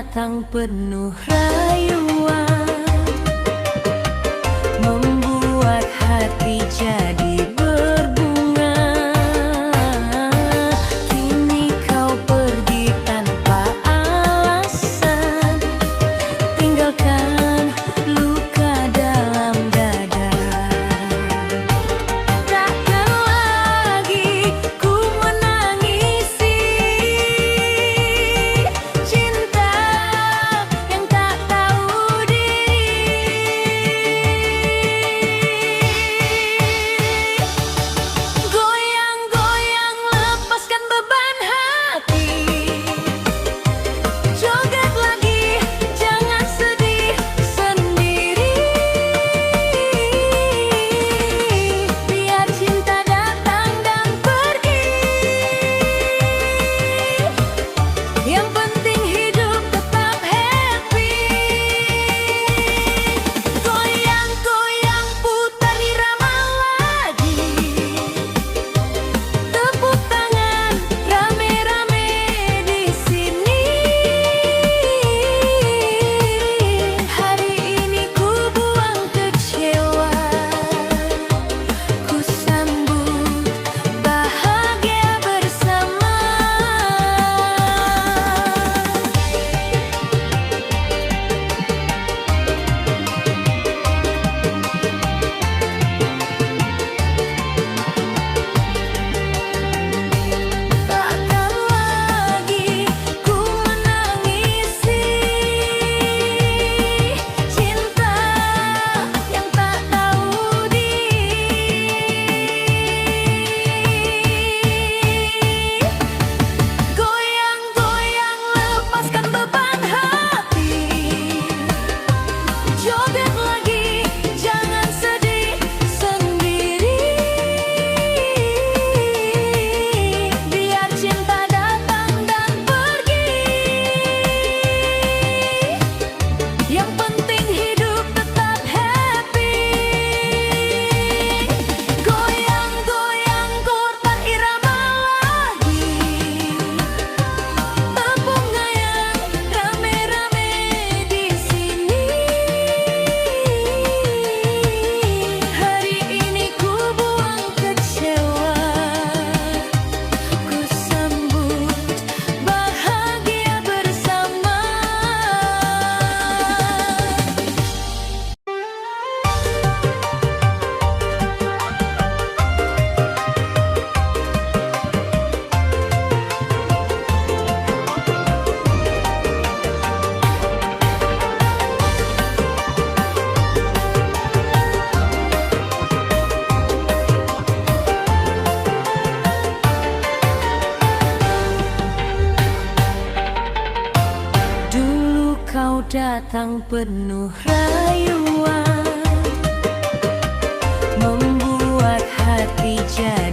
datang penuh rayuan, membuat hati jadi berbunga. Kini kau pergi tanpa alasan, tinggalkan luka dalam dada. Takkan lagi ku menangisi cinta yang tak tahu diri. Goyang-goyang lepaskan beban hati, joget lagi jangan sedih sendiri. Biar cinta datang dan pergi, yang penting hidup tetap happy. Goyang-goyang putar irama lagi, tepuk tangan rame-rame di sini. Hari ini ku buang kecewa, ku sambut bahagia bersama. Takkan lagi ku menangisi cinta yang tak tahu diri. Goyang-goyang lepaskan beban hati, joget lagi jangan sedih sendiri. Biar cinta datang dan pergi, yang penting hidup tetap happy. Goyang-goyang putar irama lagi, tepung ngayang rame-rame di sini. Hari ini ku buang kecewa, ku sambut bahagia bersama. Dulu kau datang penuh rayuan, membuat hati jadi